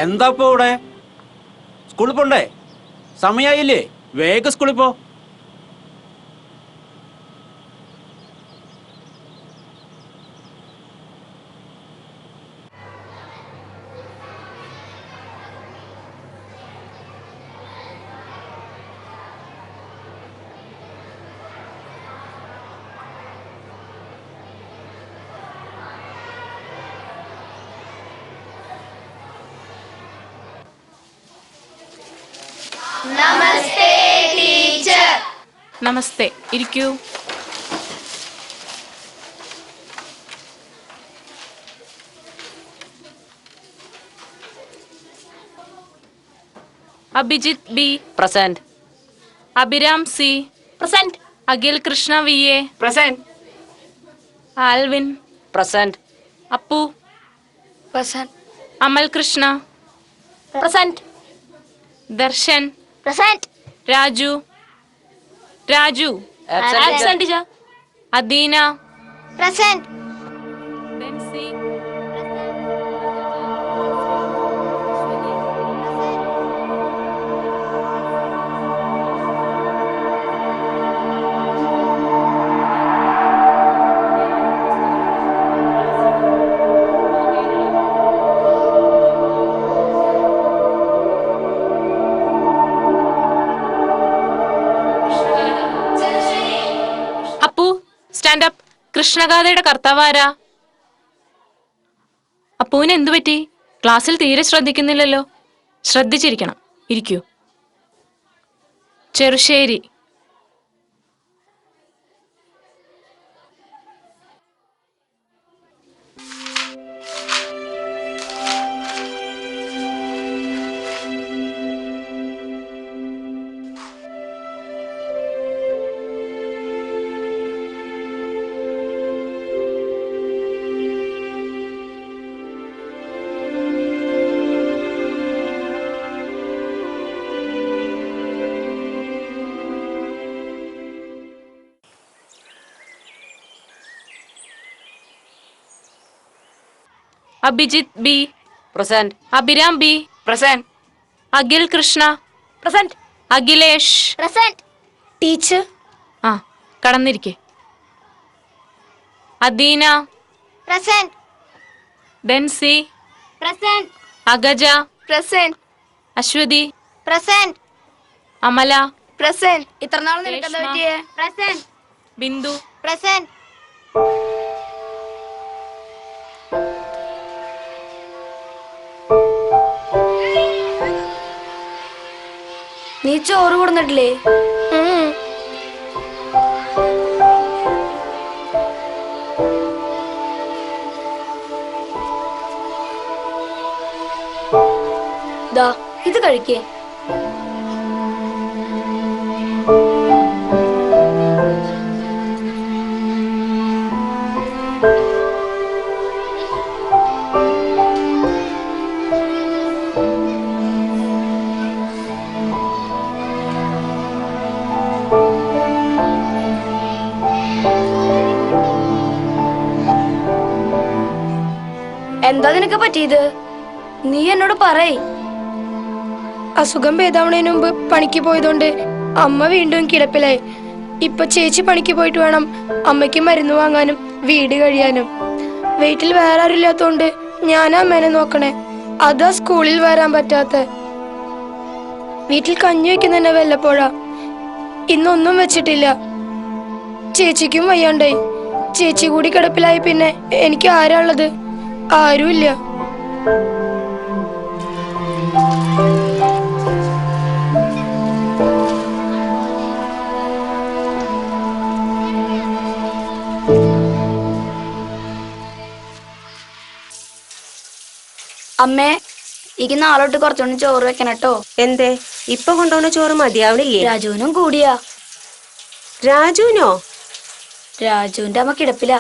എന്താ ഇപ്പൊ ഇവിടെ? സ്കൂളിൽ പോണ്ടേ? സമയായില്ലേ? വേഗം സ്കൂളിൽ പോ. നമസ്തേ ടീച്ചർ. നമസ്തേ, ഇരിക്കൂ. Abhijith B present. Abhiram C present. Akhil Krishna V A present. Alvin present. Appu present. Amal Krishna present. Darshan present. Raju Raju absent. Adeena present. Benzy Appu stand up. കൃഷ്ണഗാഥയുടെ കർത്താവാരാ? അപ്പുവിന് എന്തു പറ്റി? ക്ലാസ്സിൽ തീരെ ശ്രദ്ധിക്കുന്നില്ലല്ലോ. ശ്രദ്ധിച്ചിരിക്കണം. ഇരിക്കൂ. Cherusseri. Abhijith B present. Abhiram B present. Akhil Krishna present. Akhilesh present. Teacher. ആ കടന്നിരിക്കെ. Adeena present. Benzy present. Agaja present. Aswathy present. Amala present. ഇത്ര നാൾ നിനക്ക് എന്താ രേഷ്മ. പറ്റിയേ? പ്രസന്റ്. ബിന്ദു പ്രസന്റ്. നീ ചോറ് കൊടുന്നിട്ടില്ലേ? ദാ ഇത് കഴിക്കേ. എന്താ നിനക്ക് പറ്റിയത്? നീ എന്നോട് പറയ്. അസുഖം ഭേദാവണതിന് മുമ്പ് പണിക്ക് പോയതുകൊണ്ട് അമ്മ വീണ്ടും കിടപ്പിലായി. ഇപ്പൊ ചേച്ചി പണിക്ക് പോയിട്ട് വേണം അമ്മയ്ക്ക് മരുന്ന് വാങ്ങാനും വീട് കഴിയാനും. വീട്ടിൽ വേറെ ആരും ഇല്ലാത്തോണ്ട് ഞാൻ അമ്മേനെ നോക്കണേ. അതാ സ്കൂളിൽ വരാൻ പറ്റാത്ത. വീട്ടിൽ കഞ്ഞി വെക്കുന്നതന്നെ വല്ലപ്പോഴാ. ഇന്നൊന്നും വെച്ചിട്ടില്ല. ചേച്ചിക്കും വയ്യാണ്ടായി. ചേച്ചി കൂടി കിടപ്പിലായി പിന്നെ എനിക്ക് ആരാ ഉള്ളത്? ആരുമില്ല. അമ്മേ, എനിക്ക് നാളോട്ട് കുറച്ചുകൊണ്ട് ചോറ് വെക്കണം കേട്ടോ. എന്തേ ഇപ്പൊ കൊണ്ടുപോകുന്ന ചോറ് മതിയാവണില്ലേ? രാജുവിനും കൂടിയാ. രാജുവിനോ? രാജുവിന്റെ അമ്മ കിടപ്പിലാ.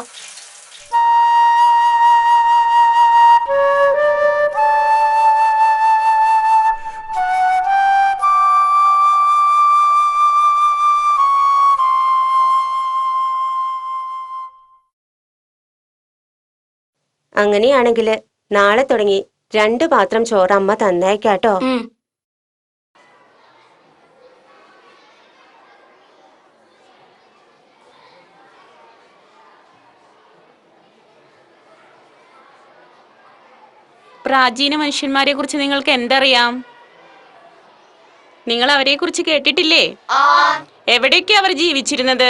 അങ്ങനെയാണെങ്കിൽ നാളെ തുടങ്ങി 2 പാത്രം ചോറ് അമ്മ തന്നേക്കാട്ടോ. ഉം. പ്രാചീന മനുഷ്യന്മാരെ കുറിച്ച് നിങ്ങൾക്ക് എന്തറിയാം? നിങ്ങൾ അവരെ കുറിച്ച് കേട്ടിട്ടില്ലേ? എവിടെയൊക്കെ അവർ ജീവിച്ചിരുന്നത്?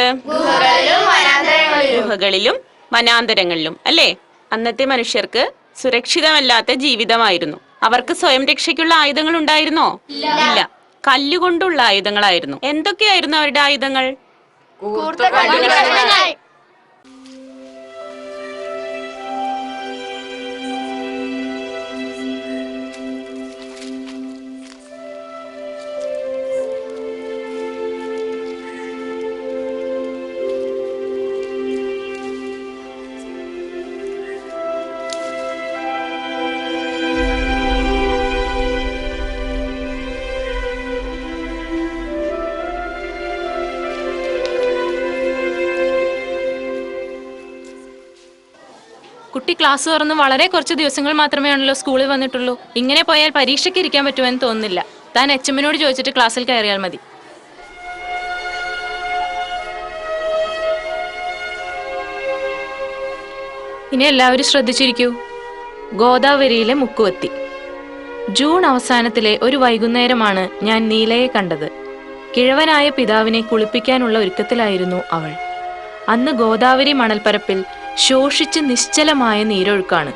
ഗുഹകളിലും വനാന്തരങ്ങളിലും അല്ലേ? അന്നത്തെ മനുഷ്യർക്ക് സുരക്ഷിതമല്ലാത്ത ജീവിതമായിരുന്നു. അവർക്ക് സ്വയം രക്ഷയ്ക്കുള്ള ആയുധങ്ങൾ ഉണ്ടായിരുന്നോ? ഇല്ല. കല്ലുകൊണ്ടുള്ള ആയുധങ്ങളായിരുന്നു. എന്തൊക്കെയായിരുന്നു അവരുടെ ആയുധങ്ങൾ? കുട്ടി ക്ലാസ് തുറന്ന് വളരെ കുറച്ച് ദിവസങ്ങൾ മാത്രമേ ആണല്ലോ സ്കൂളിൽ വന്നിട്ടുള്ളൂ. ഇങ്ങനെ പോയാൽ പരീക്ഷയ്ക്ക് ഇരിക്കാൻ പറ്റുമെന്ന് തോന്നുന്നില്ല. താൻ എച്ചമ്മനോട് ചോദിച്ചിട്ട് ക്ലാസ്സിൽ കയറിയാൽ മതി. ഇനി എല്ലാവരും ശ്രദ്ധിച്ചിരിക്കൂ. ഗോദാവരിയിലെ മുക്കുവത്തി. ജൂൺ അവസാനത്തിലെ ഒരു വൈകുന്നേരമാണ് ഞാൻ നീലയെ കണ്ടത്. കിഴവനായ പിതാവിനെ കുളിപ്പിക്കാനുള്ള ഒരുക്കത്തിലായിരുന്നു അവൾ. അന്ന് ഗോദാവരി മണൽപ്പരപ്പിൽ ശോഷിച്ച് നിശ്ചലമായ നീരൊഴുക്കാണ്.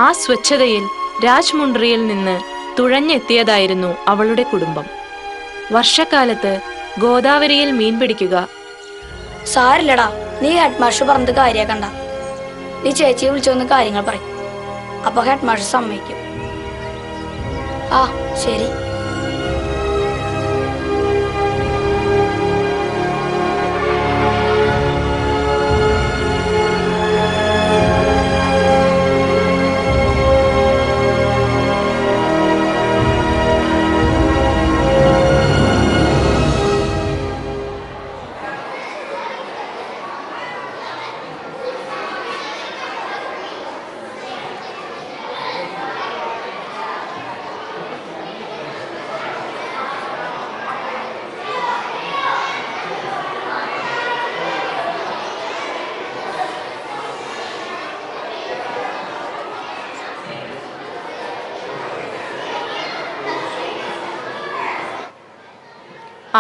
ആ സ്വച്ഛതയിൽ രാജ്മുണ്ട്രിയിൽ നിന്ന് തുഴഞ്ഞെത്തിയതായിരുന്നു അവളുടെ കുടുംബം. വർഷക്കാലത്ത് ഗോദാവരിയിൽ മീൻ പിടിക്കുക. സാരില്ലടാ, നീ ഹെഡ് മാസ്റ്റർ പറഞ്ഞത് കാര്യാക്കണ്ട. നീ ചേച്ചിയെ വിളിച്ചൊന്ന് കാര്യങ്ങൾ പറയും. അപ്പൊ ഹെഡ് മാസ്റ്റർ സമ്മതിക്കും. ആ ശരി.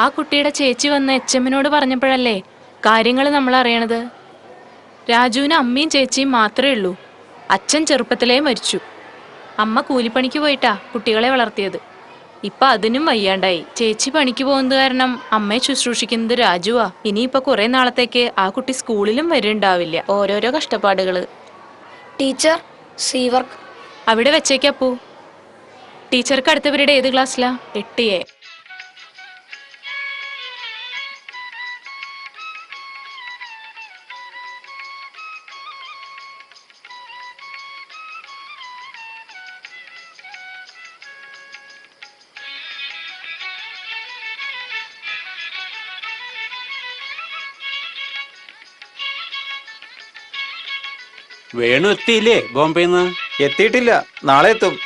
ആ കുട്ടിയുടെ ചേച്ചി വന്ന് എച്ചമ്മനോട് പറഞ്ഞപ്പോഴല്ലേ കാര്യങ്ങൾ നമ്മൾ അറിയണത്. രാജുവിന് അമ്മയും ചേച്ചിയും മാത്രമേ ഉള്ളൂ. അച്ഛൻ ചെറുപ്പത്തിലേ മരിച്ചു. അമ്മ കൂലിപ്പണിക്ക് പോയിട്ടാ കുട്ടികളെ വളർത്തിയത്. ഇപ്പൊ അതിനും വയ്യാണ്ടായി. ചേച്ചി പണിക്ക് പോകുന്നത് കാരണം അമ്മയെ ശുശ്രൂഷിക്കുന്നത് രാജുവാ. ഇനിയിപ്പൊ കുറെ നാളത്തേക്ക് ആ കുട്ടി സ്കൂളിലും വരുന്നുണ്ടാവില്ല. ഓരോരോ കഷ്ടപ്പാടുകള്. ടീച്ചർ, സി വർക്ക് അവിടെ വെച്ചേക്കപ്പൂ. ടീച്ചർക്ക് അടുത്ത പീരീഡ് ഏത് ക്ലാസ്സിലാ? 8A. വേണു എത്തിയില്ലേ ബോംബെന്ന്? എത്തിയിട്ടില്ല, നാളെ എത്തും.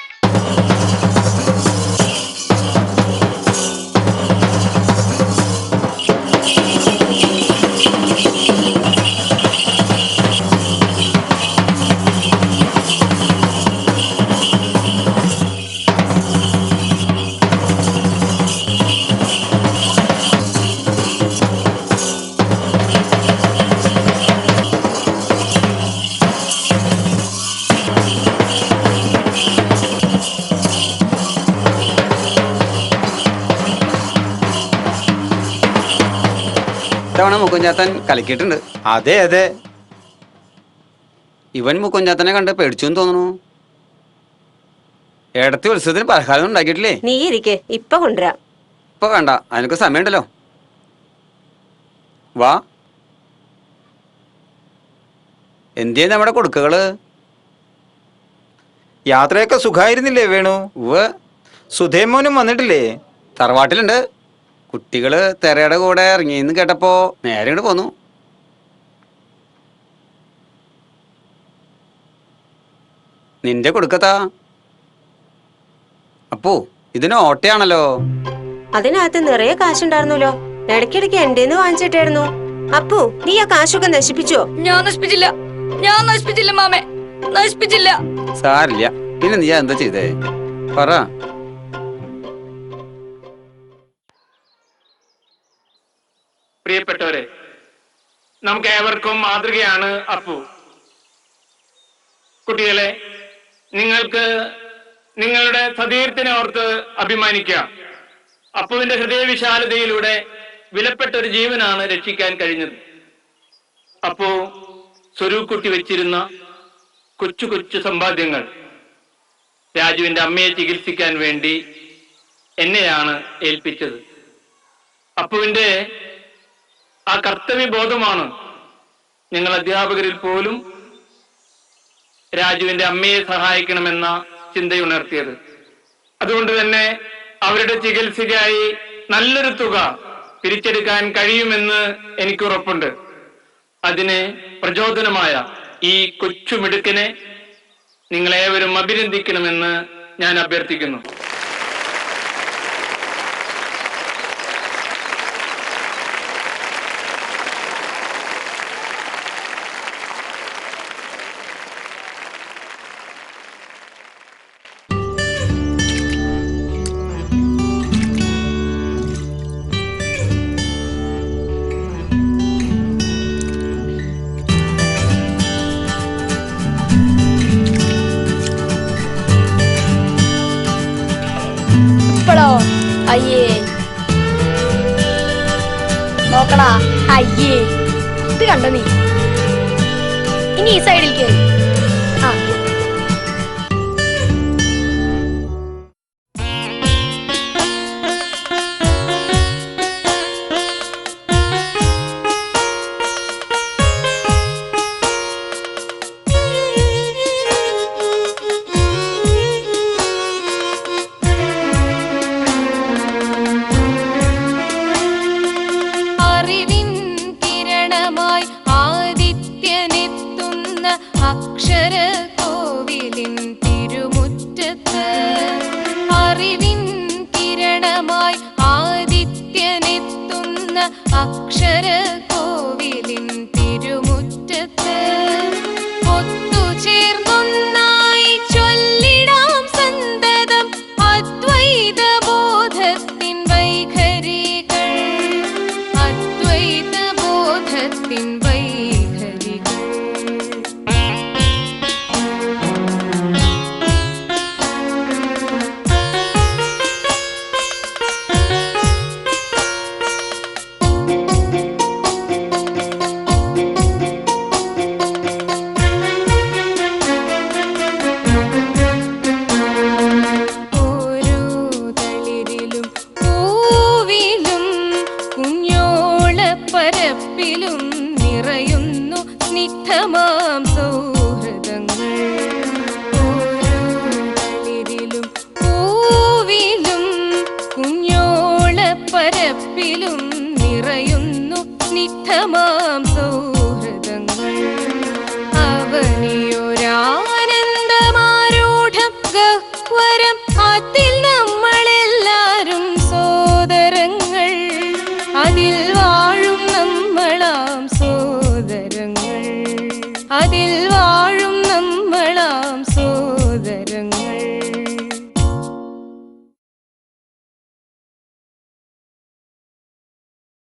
ഇത്തവണ മുക്കുഞ്ചാത്തൻ കലക്കിയിട്ടുണ്ട്. അതെ അതെ, ഇവൻ മുക്കുഞ്ചാത്തനെ കണ്ട് പേടിച്ചു എന്ന് തോന്നുന്നു. ഏടത്തി ഉത്സവത്തിന് പലഹാരം ഉണ്ടാക്കിയിട്ടില്ലേ? നീ ഇരിക്കെ, ഇപ്പൊ കൊണ്ടുവരാം. ഇപ്പൊ വേണ്ട, അതിനൊക്കെ സമയമുണ്ടല്ലോ. വാ. എന്തിയാ നമ്മുടെ കൊടുക്കകള്? യാത്രയൊക്കെ സുഖമായിരുന്നില്ലേ വേണു? ഉവ്വ്. സുധേമോനും വന്നിട്ടില്ലേ? തറവാട്ടിലുണ്ട്. കുട്ടികള് തെരയുടെ കൂടെ ഇറങ്ങിയെന്ന് കേട്ടപ്പോ നേരെ ഇങ്ങോട്ട് പോന്നു. നിന്റെ കൊടുക്കത്താ? അപ്പോ ഇതിന് ഓട്ടയാണല്ലോ. അതിനകത്ത് നിറയെ കാശുണ്ടായിരുന്നല്ലോ. ഇടയ്ക്കിടയ്ക്ക് എന്റേന്ന് വാങ്ങിച്ചിട്ടായിരുന്നു. അപ്പു, നീ ആ കാശൊക്കെ നശിപ്പിച്ചോ? ഞാൻ നശിപ്പിച്ചില്ല മാമേ, നശിപ്പിച്ചില്ല. സാരില്ല. പിന്നെ നീ എന്താ ചെയ്തേ പറ. പ്രിയപ്പെട്ടവരെ, നമുക്ക് ഏവർക്കും മാതൃകയാണ് അപ്പു. കുട്ടികളെ, നിങ്ങൾക്ക് നിങ്ങളുടെ സതീർത്ഥ്യനെ ഓർത്ത് അഭിമാനിക്കാം. അപ്പുവിന്റെ ഹൃദയവിശാലതയിലൂടെ വിലപ്പെട്ട ഒരു ജീവനാണ് രക്ഷിക്കാൻ കഴിഞ്ഞത്. അപ്പു സ്വരൂക്കുട്ടി വെച്ചിരുന്ന കൊച്ചു കൊച്ചു സമ്പാദ്യങ്ങൾ രാജുവിന്റെ അമ്മയെ ചികിത്സിക്കാൻ വേണ്ടി എന്നെയാണ് ഏൽപ്പിച്ചത്. അപ്പുവിന്റെ ആ കർത്തവ്യബോധമാണ് ഞങ്ങൾ അധ്യാപകരിൽ പോലും രാജുവിന്റെ അമ്മയെ സഹായിക്കണമെന്ന ചിന്തയുണർത്തിയത്. അതുകൊണ്ട് തന്നെ അവരുടെ ചികിത്സയ്ക്കായി നല്ലൊരു തുക പിരിച്ചെടുക്കാൻ കഴിയുമെന്ന് എനിക്ക് ഉറപ്പുണ്ട്. അതിന് പ്രചോദനമായ ഈ കൊച്ചുമിടുക്കനെ നിങ്ങളേവരും അഭിനന്ദിക്കണമെന്ന് ഞാൻ അഭ്യർത്ഥിക്കുന്നു. ഇപ്പളോ? അയ്യേ, നോക്കടാ. അയ്യേ, ഇത് കണ്ടോ നീ? ഇനി ഈ സൈഡിൽ കയറി. ആ, അറിവിൻ കിരണമായി ആദിത്യനെത്തുന്ന അക്ഷര കോവിലിൻ തിരുമുറ്റത്ത്. അറിവിൻ കിരണമായി ആദിത്യനെത്തുന്ന അക്ഷര കോവിലിൻ തിരുമുറ്റത്ത്. ഒത്തുചേർന്നൊന്നായി ചൊല്ലിടാം സന്തതം അദ്വൈത